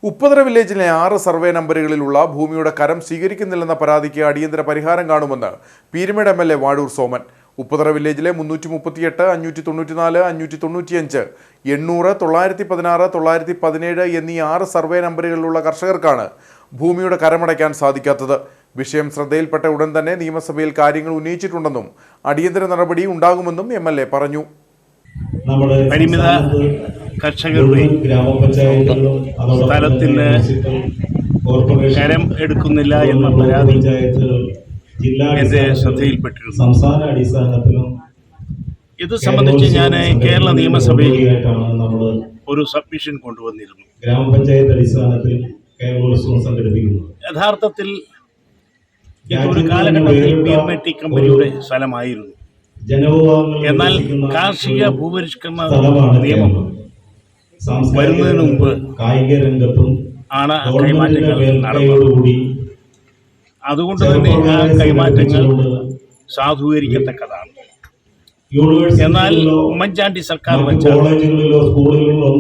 ഉപ്പുതറ വില്ലേജിലെ 6 സർവേ നമ്പറുകളിലുള്ള ഭൂമിയുടെ കരം സ്വീകരിക്കുന്നില്ലെന്ന പരാതിക്ക് അടിയന്തര പരിഹാരം കാണുമെന്ന് പീരുമേട് MLA വാഴൂർ സോമൻ. ഉപ്പുതറ വില്ലേജിലെ 338, 594, 595, 800, 916, 917 എന്നീ 6 സർവേ നമ്പറുകളിലുള്ള കർഷകർക്കാണ് ഭൂമിയുടെ കരമടയ്ക്കാൻ സാധിക്കാത്തത്. വിഷയം ശ്രദ്ധയിൽപ്പെട്ട ഉടൻ തന്നെ നിയമസഭയിൽ കാര്യങ്ങൾ ഉന്നയിച്ചിട്ടുണ്ടെന്നും അടിയന്തര നടപടി ഉണ്ടാകുമെന്നും MLA പറഞ്ഞു. പരിമിത കർഷകരുടെ സ്ഥലത്തിൽ കരം എടുക്കുന്നില്ല എന്ന പരാതി എൻ്റെ ശ്രദ്ധയിൽപ്പെട്ടിരുന്നു. ഇത് സംബന്ധിച്ച് ഞാൻ കേരള നിയമസഭയിൽ ഒരു സബ്മിഷൻ കൊണ്ടുവന്നിരുന്നു. യഥാർത്ഥത്തിൽ ഇതൊരു കാലഘട്ടത്തിൽ പീർമേട്ടി കമ്പനിയുടെ സ്ഥലമായിരുന്നു. എന്നാൽ കാർഷിക ഭൂപരിഷ്കരണ നിയമം വരുന്നതിന് മുമ്പ് ആണ് കൈമാറ്റങ്ങൾ നടന്നത്. അതുകൊണ്ട് തന്നെ ആ കൈമാറ്റങ്ങൾ സാധൂകരിക്കത്തക്കതാണ്. എന്നാൽ ഉമ്മൻചാണ്ടി സർക്കാർ വെച്ച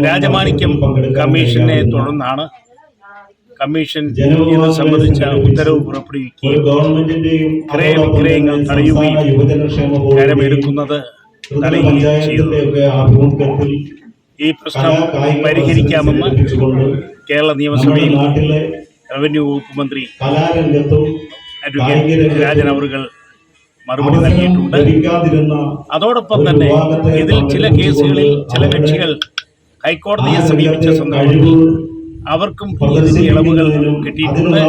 രാജമാണിക്യം കമ്മീഷനെ തുടർന്നാണ് കമ്മീഷൻ ഇത് സംബന്ധിച്ച ഉത്തരവ് പുറപ്പെടുവിക്കുകയും ക്രയവിക്രയങ്ങൾ തടയുകയും കരമെടുക്കുന്നത് തടയുകയും ചെയ്തു. ഈ പ്രശ്നം പരിഹരിക്കാമെന്ന് കേരള നിയമസഭയിൽ റവന്യൂ വകുപ്പ് മന്ത്രി അഡ്വക്കേറ്റ് രാജൻ അവറുകൾ മറുപടി നൽകിയിട്ടുണ്ട്. അതോടൊപ്പം തന്നെ ഇതിൽ ചില കേസുകളിൽ ചില കക്ഷികൾ ഹൈക്കോടതിയെ സമീപിച്ച സന്ദർഭത്തിൽ അവർക്കും ഇതിന് ഇളവുകൾ കിട്ടിയിട്ടുണ്ട്.